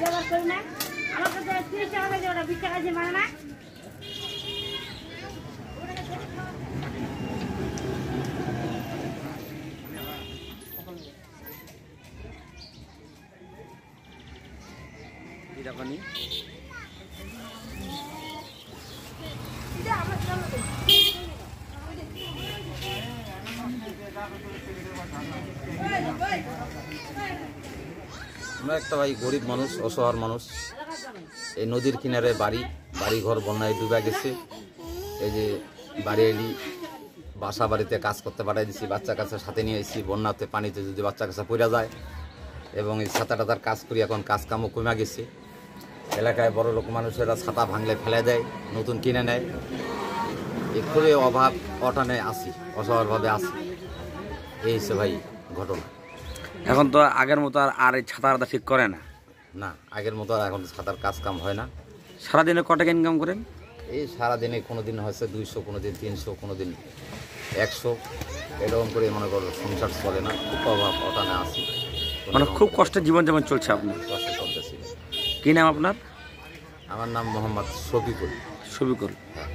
ব্যবহার করি না। আমার কাছে 30 টাকা কেজি, ওটা 20 টাকা কেজি মানে না। আমরা একটা ভাই গরিব মানুষ, অসহায় মানুষ। এই নদীর কিনারে বাড়ি ঘর বন্যায় ডুবে গেছে। এই যে বাড়ি এলি বাসা বাড়িতে কাজ করতে পাঠাই দিছি, বাচ্চা কাছে সাথে নিয়ে এসেছি। বন্যাতে পানিতে যদি বাচ্চা কাছে পড়ে যায়, এবং এই ছাতা টাতার কাজ করি, এখন কাজ কামও কমে গেছে। এলাকায় বড় লোক মানুষেরা ছাতা ভাঙলে ফেলে দেয়, নতুন কিনে নেয়। এই খুবই অভাব অটানে আসি, অসহায়ভাবে আসি। এই হচ্ছে ভাই ঘটনা। এখন তো আগের মতো আর এই ছাতা ঠিক করে না। না, আগের মতো আর এখন ছাতার কাজ কাম হয় না। সারাদিনে কত টাকা ইনকাম করেন? এই সারাদিনে কোনো দিন হয়েছে 200, কোনো দিন 300, কোনো দিন 100, এরকম করে মনে করো সংসার চলে না। খুব অভাব অটানে আসি, মানে খুব কষ্টের জীবনযাপন চলছে আপনার। কষ্টে চলতেছি। কী নাম আপনার? আমার নাম মোহাম্মদ শফিকুল। শফিকুল। হ্যাঁ।